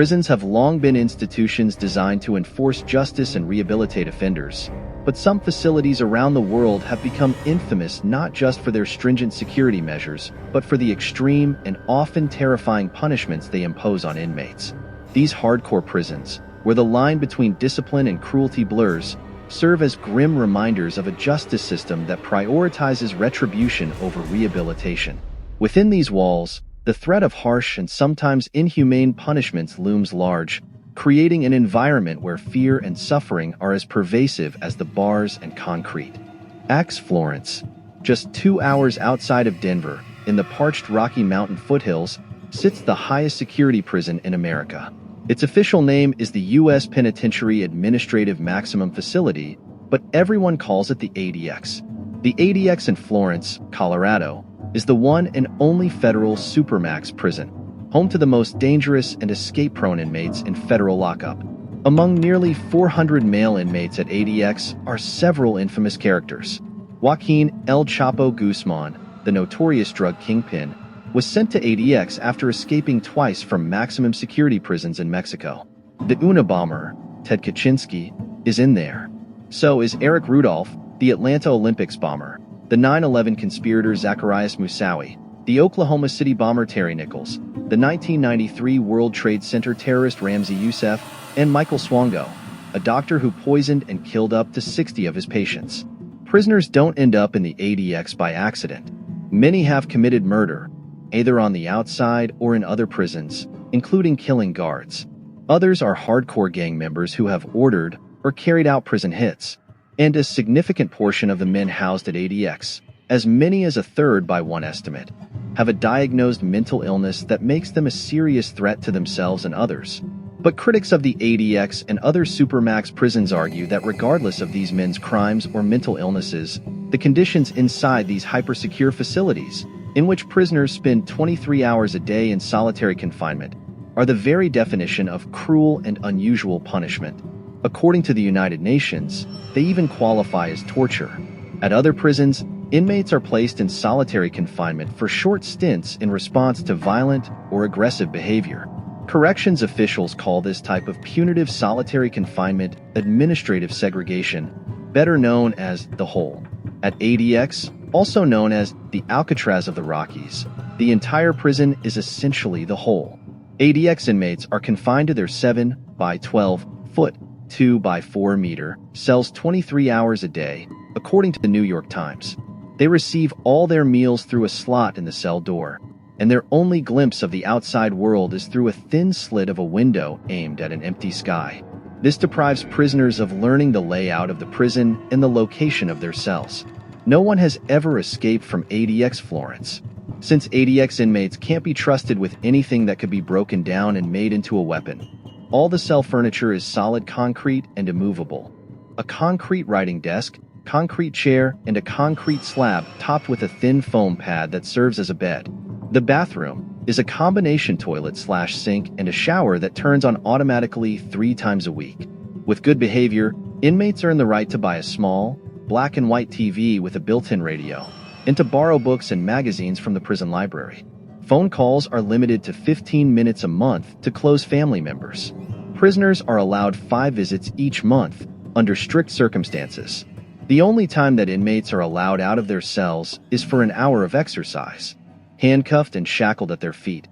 Prisons have long been institutions designed to enforce justice and rehabilitate offenders, but some facilities around the world have become infamous not just for their stringent security measures, but for the extreme and often terrifying punishments they impose on inmates. These hardcore prisons, where the line between discipline and cruelty blurs, serve as grim reminders of a justice system that prioritizes retribution over rehabilitation. Within these walls, the threat of harsh and sometimes inhumane punishments looms large, creating an environment where fear and suffering are as pervasive as the bars and concrete. Axe Florence, just 2 hours outside of Denver, in the parched Rocky Mountain foothills, sits the highest security prison in America. Its official name is the U.S. Penitentiary Administrative Maximum Facility, but everyone calls it the ADX. The ADX in Florence, Colorado, is the one and only federal supermax prison, home to the most dangerous and escape-prone inmates in federal lockup. Among nearly 400 male inmates at ADX are several infamous characters. Joaquin El Chapo Guzman, the notorious drug kingpin, was sent to ADX after escaping twice from maximum security prisons in Mexico. The Unabomber, Ted Kaczynski, is in there. So is Eric Rudolph, the Atlanta Olympics bomber, the 9/11 conspirator Zacarias Moussaoui, the Oklahoma City bomber Terry Nichols, the 1993 World Trade Center terrorist Ramzi Youssef, and Michael Swango, a doctor who poisoned and killed up to 60 of his patients. Prisoners don't end up in the ADX by accident. Many have committed murder, either on the outside or in other prisons, including killing guards. Others are hardcore gang members who have ordered or carried out prison hits. And a significant portion of the men housed at ADX, as many as a third by one estimate, have a diagnosed mental illness that makes them a serious threat to themselves and others. But critics of the ADX and other supermax prisons argue that regardless of these men's crimes or mental illnesses, the conditions inside these hypersecure facilities, in which prisoners spend 23 hours a day in solitary confinement, are the very definition of cruel and unusual punishment. According to the United Nations, they even qualify as torture. At other prisons, inmates are placed in solitary confinement for short stints in response to violent or aggressive behavior. Corrections officials call this type of punitive solitary confinement administrative segregation, better known as the hole. At ADX, also known as the Alcatraz of the Rockies, the entire prison is essentially the hole. ADX inmates are confined to their 7 by 12 foot 2 by 4 meter cells 23 hours a day, according to the New York Times. They receive all their meals through a slot in the cell door, and their only glimpse of the outside world is through a thin slit of a window aimed at an empty sky. This deprives prisoners of learning the layout of the prison and the location of their cells. No one has ever escaped from ADX Florence, since ADX inmates can't be trusted with anything that could be broken down and made into a weapon. All the cell furniture is solid concrete and immovable. A concrete writing desk, concrete chair, and a concrete slab topped with a thin foam pad that serves as a bed. The bathroom is a combination toilet/sink and a shower that turns on automatically 3 times a week. With good behavior, inmates earn the right to buy a small, black and white TV with a built-in radio, and to borrow books and magazines from the prison library. Phone calls are limited to 15 minutes a month to close family members. Prisoners are allowed 5 visits each month, under strict circumstances. The only time that inmates are allowed out of their cells is for an hour of exercise, handcuffed and shackled at their feet.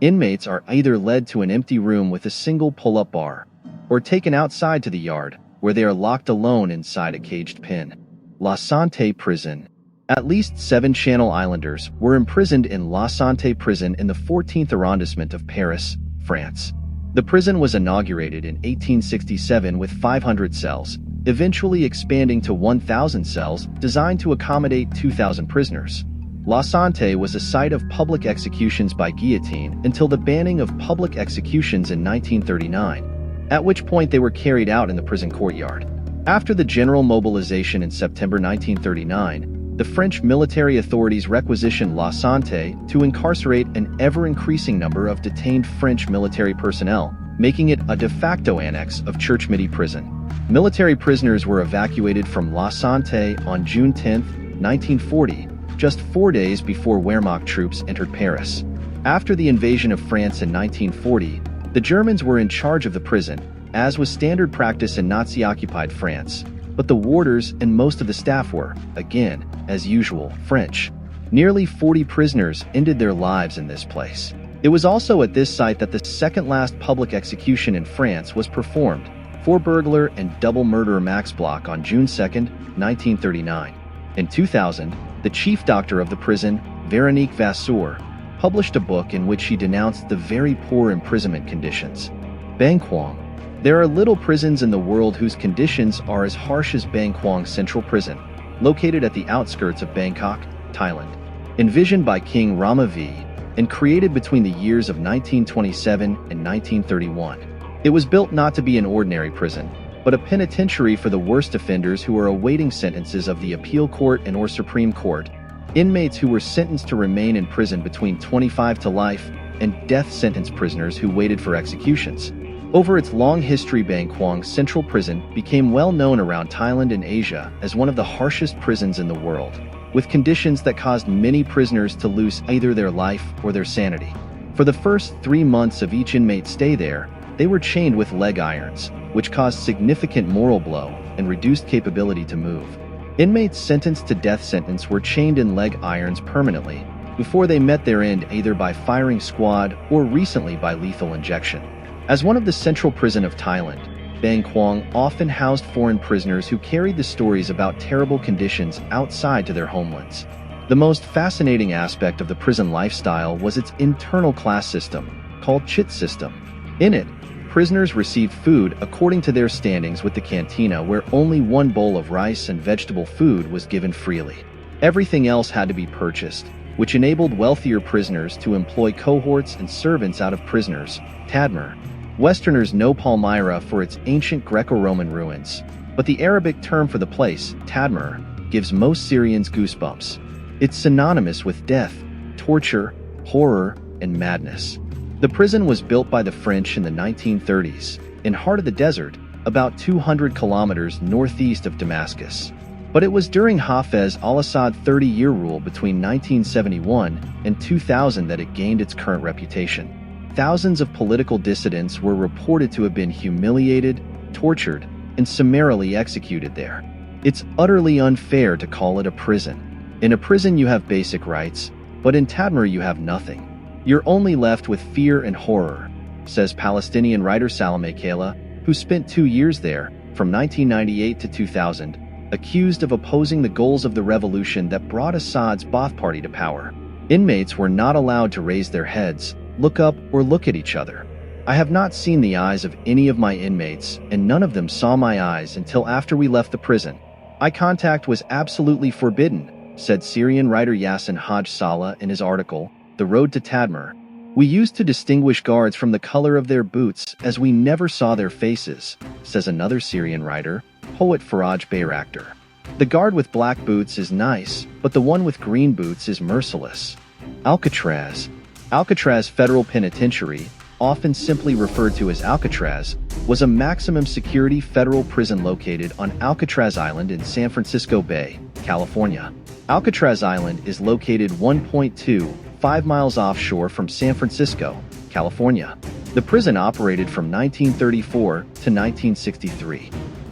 Inmates are either led to an empty room with a single pull-up bar, or taken outside to the yard, where they are locked alone inside a caged pen. La Santé Prison. At least 7 Channel Islanders were imprisoned in La Santé Prison in the 14th arrondissement of Paris, France. The prison was inaugurated in 1867 with 500 cells, eventually expanding to 1,000 cells designed to accommodate 2,000 prisoners. La Santé was a site of public executions by guillotine until the banning of public executions in 1939, at which point they were carried out in the prison courtyard. After the general mobilization in September 1939, the French military authorities requisitioned La Santé to incarcerate an ever-increasing number of detained French military personnel, making it a de facto annex of Church Midi Prison. Military prisoners were evacuated from La Santé on June 10, 1940, just 4 days before Wehrmacht troops entered Paris. After the invasion of France in 1940, The Germans were in charge of the prison, as was standard practice in Nazi-occupied France, but the warders and most of the staff were, again, as usual, French. Nearly 40 prisoners ended their lives in this place. It was also at this site that the second-last public execution in France was performed for burglar and double murderer Max Bloch on June 2, 1939. In 2000, the chief doctor of the prison, Véronique Vasseur, published a book in which she denounced the very poor imprisonment conditions. Bangkwang. There are little prisons in the world whose conditions are as harsh as Bangkwang Central Prison, located at the outskirts of Bangkok, Thailand. Envisioned by King Rama V and created between the years of 1927 and 1931. It was built not to be an ordinary prison, but a penitentiary for the worst offenders who are awaiting sentences of the appeal court and/or Supreme Court, inmates who were sentenced to remain in prison between 25 to life, and death sentence prisoners who waited for executions. Over its long history, Bangkwang Central Prison became well known around Thailand and Asia as one of the harshest prisons in the world, with conditions that caused many prisoners to lose either their life or their sanity. For the first 3 months of each inmate's stay there, they were chained with leg irons, which caused significant moral blow and reduced capability to move. Inmates sentenced to death sentence were chained in leg irons permanently before they met their end, either by firing squad or recently by lethal injection. As one of the central prison of Thailand, Bangkwang often housed foreign prisoners who carried the stories about terrible conditions outside to their homelands. The most fascinating aspect of the prison lifestyle was its internal class system, called Chit system. In it, prisoners received food according to their standings, with the cantina where only one bowl of rice and vegetable food was given freely. Everything else had to be purchased, which enabled wealthier prisoners to employ cohorts and servants out of prisoners. Tadmor. Westerners know Palmyra for its ancient Greco-Roman ruins, but the Arabic term for the place, Tadmor, gives most Syrians goosebumps. It's synonymous with death, torture, horror, and madness. The prison was built by the French in the 1930s, in heart of the desert, about 200 kilometers northeast of Damascus. But it was during Hafez al-Assad's 30-year rule between 1971 and 2000 that it gained its current reputation. Thousands of political dissidents were reported to have been humiliated, tortured, and summarily executed there. It's utterly unfair to call it a prison. In a prison you have basic rights, but in Tadmor you have nothing. You're only left with fear and horror, says Palestinian writer Salameh Kayla, who spent 2 years there, from 1998 to 2000, accused of opposing the goals of the revolution that brought Assad's Ba'ath Party to power. Inmates were not allowed to raise their heads, look up, or look at each other. I have not seen the eyes of any of my inmates, and none of them saw my eyes until after we left the prison. Eye contact was absolutely forbidden, said Syrian writer Yassin Haj Salah in his article, The Road to Tadmor. We used to distinguish guards from the color of their boots, as we never saw their faces, says another Syrian writer, poet Faraj Bayraktar. The guard with black boots is nice, but the one with green boots is merciless. Alcatraz. Alcatraz Federal Penitentiary, often simply referred to as Alcatraz, was a maximum security federal prison located on Alcatraz Island in San Francisco Bay, California. Alcatraz Island is located 1.25 miles offshore from San Francisco, California. The prison operated from 1934 to 1963.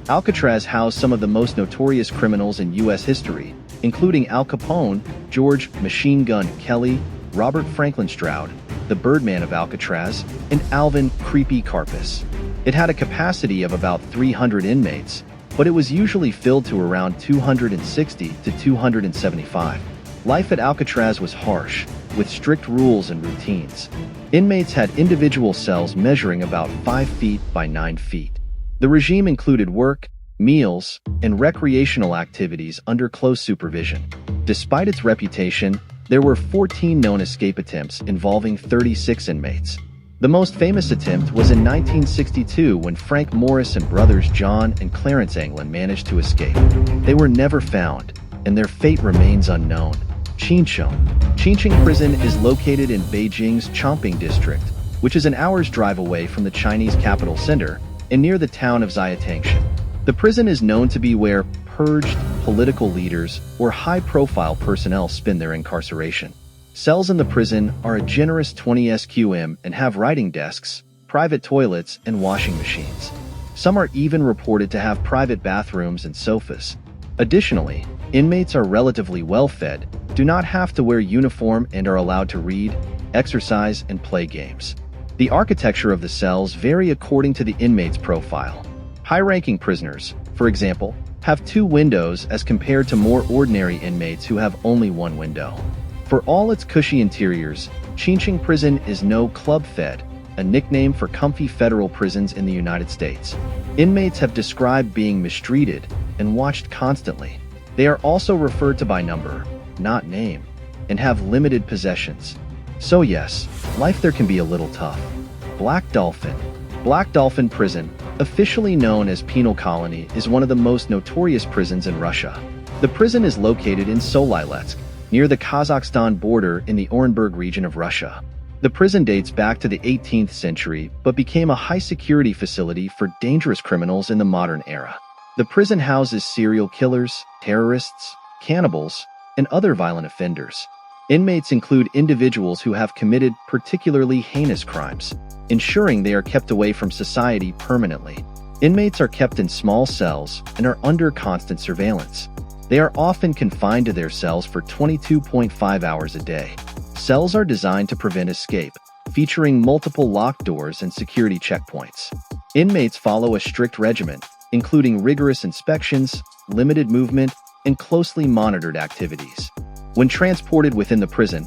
Alcatraz housed some of the most notorious criminals in U.S. history, including Al Capone, George "Machine Gun" Kelly, Robert Franklin Stroud, the Birdman of Alcatraz, and Alvin "Creepy" Karpis. It had a capacity of about 300 inmates, but it was usually filled to around 260 to 275. Life at Alcatraz was harsh, with strict rules and routines. Inmates had individual cells measuring about 5 feet by 9 feet. The regime included work, meals, and recreational activities under close supervision. Despite its reputation, there were 14 known escape attempts involving 36 inmates. The most famous attempt was in 1962 when Frank Morris and brothers John and Clarence Anglin managed to escape. They were never found, and their fate remains unknown. Chincheng. Chincheng Prison is located in Beijing's Chongping District, which is an hour's drive away from the Chinese capital center and near the town of Xiaotangshan. The prison is known to be where purged political leaders or high-profile personnel spend their incarceration. Cells in the prison are a generous 20 sqm and have writing desks, private toilets, and washing machines. Some are even reported to have private bathrooms and sofas. Additionally, inmates are relatively well-fed, do not have to wear uniform, and are allowed to read, exercise, and play games. The architecture of the cells vary according to the inmate's profile. High-ranking prisoners, for example, have 2 windows as compared to more ordinary inmates who have only 1 window. For all its cushy interiors, Chinching Prison is no club fed, a nickname for comfy federal prisons in the United States. Inmates have described being mistreated and watched constantly. They are also referred to by number, not name, and have limited possessions. So yes, life there can be a little tough. Black Dolphin. Black Dolphin Prison, officially known as Penal Colony, is one of the most notorious prisons in Russia. The prison is located in Soleiletsk, near the Kazakhstan border in the Orenburg region of Russia. The prison dates back to the 18th century, but became a high-security facility for dangerous criminals in the modern era. The prison houses serial killers, terrorists, cannibals, and other violent offenders. Inmates include individuals who have committed particularly heinous crimes, ensuring they are kept away from society permanently. Inmates are kept in small cells and are under constant surveillance. They are often confined to their cells for 22.5 hours a day. Cells are designed to prevent escape, featuring multiple locked doors and security checkpoints. Inmates follow a strict regimen, including rigorous inspections, limited movement, and closely monitored activities. When transported within the prison,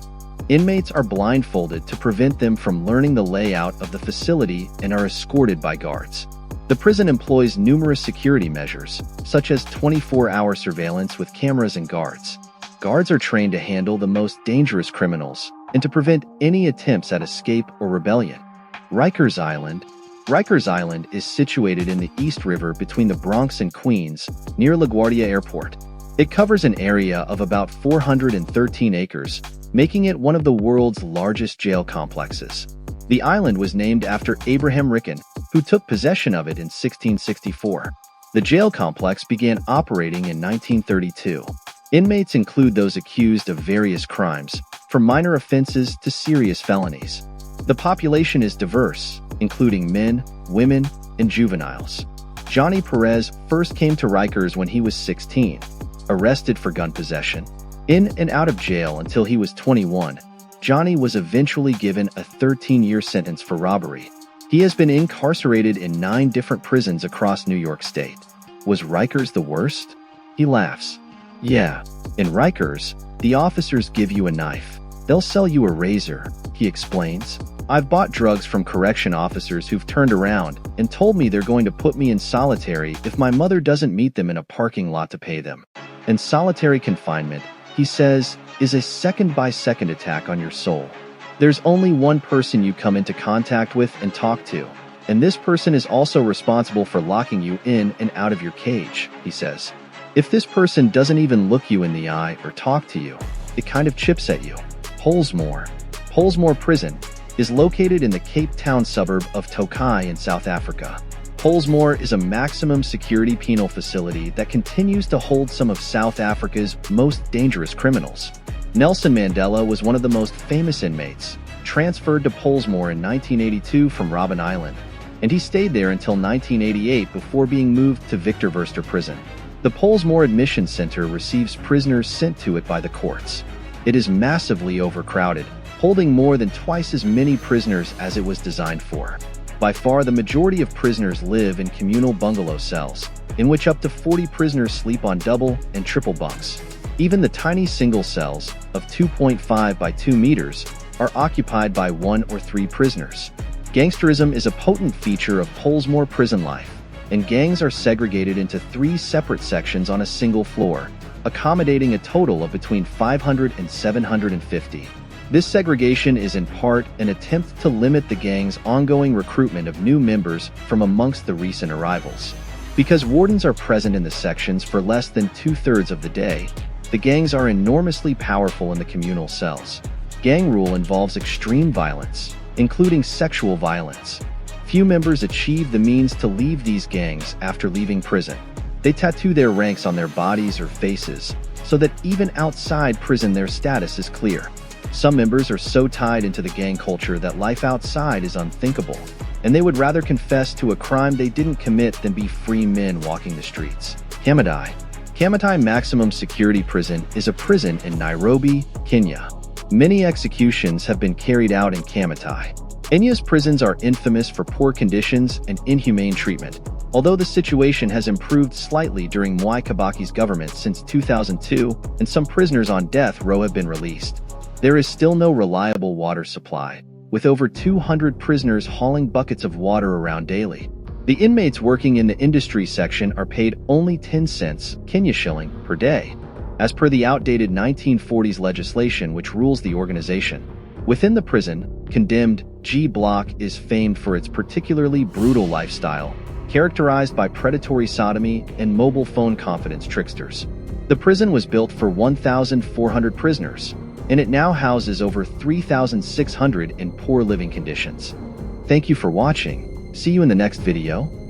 inmates are blindfolded to prevent them from learning the layout of the facility and are escorted by guards. The prison employs numerous security measures, such as 24-hour surveillance with cameras and guards. Guards are trained to handle the most dangerous criminals and to prevent any attempts at escape or rebellion. Rikers Island. Rikers Island is situated in the East River between the Bronx and Queens, near LaGuardia Airport. It covers an area of about 413 acres, making it one of the world's largest jail complexes. The island was named after Abraham Lincoln, who took possession of it in 1664. The jail complex began operating in 1932. Inmates include those accused of various crimes, from minor offenses to serious felonies. The population is diverse, including men, women, and juveniles. Johnny Perez first came to Rikers when he was 16, arrested for gun possession. In and out of jail until he was 21, Johnny was eventually given a 13-year sentence for robbery. He has been incarcerated in 9 different prisons across New York State. Was Rikers the worst? He laughs. Yeah, in Rikers, the officers give you a knife. They'll sell you a razor, he explains. I've bought drugs from correction officers who've turned around and told me they're going to put me in solitary if my mother doesn't meet them in a parking lot to pay them. And solitary confinement, he says, is a second-by-second attack on your soul. There's only one person you come into contact with and talk to, and this person is also responsible for locking you in and out of your cage, he says. If this person doesn't even look you in the eye or talk to you, it kind of chips at you. Pollsmoor Prison is located in the Cape Town suburb of Tokai in South Africa. Pollsmoor is a maximum security penal facility that continues to hold some of South Africa's most dangerous criminals. Nelson Mandela was one of the most famous inmates, transferred to Pollsmoor in 1982 from Robben Island, and he stayed there until 1988 before being moved to Victor Verster Prison. The Pollsmoor Admission Center receives prisoners sent to it by the courts. It is massively overcrowded, holding more than twice as many prisoners as it was designed for. By far, the majority of prisoners live in communal bungalow cells, in which up to 40 prisoners sleep on double and triple bunks. Even the tiny single cells, of 2.5 by 2 meters, are occupied by 1 or 3 prisoners. Gangsterism is a potent feature of Pollsmoor prison life, and gangs are segregated into 3 separate sections on a single floor, accommodating a total of between 500 and 750. This segregation is in part an attempt to limit the gang's ongoing recruitment of new members from amongst the recent arrivals. Because wardens are present in the sections for less than 2/3 of the day, the gangs are enormously powerful in the communal cells. Gang rule involves extreme violence, including sexual violence. Few members achieve the means to leave these gangs after leaving prison. They tattoo their ranks on their bodies or faces, so that even outside prison their status is clear. Some members are so tied into the gang culture that life outside is unthinkable. and they would rather confess to a crime they didn't commit than be free men walking the streets. Kamiti Maximum Security Prison is a prison in Nairobi, Kenya. Many executions have been carried out in Kamiti. Kenya's prisons are infamous for poor conditions and inhumane treatment, although the situation has improved slightly during Mwai Kibaki's government since 2002, and some prisoners on death row have been released. There is still no reliable water supply, with over 200 prisoners hauling buckets of water around daily. The inmates working in the industry section are paid only 10 cents Kenya shilling per day, as per the outdated 1940s legislation which rules the organization. Within the prison, condemned G Block is famed for its particularly brutal lifestyle, characterized by predatory sodomy and mobile phone confidence tricksters. The prison was built for 1,400 prisoners, and it now houses over 3,600 in poor living conditions. Thank you for watching. See you in the next video.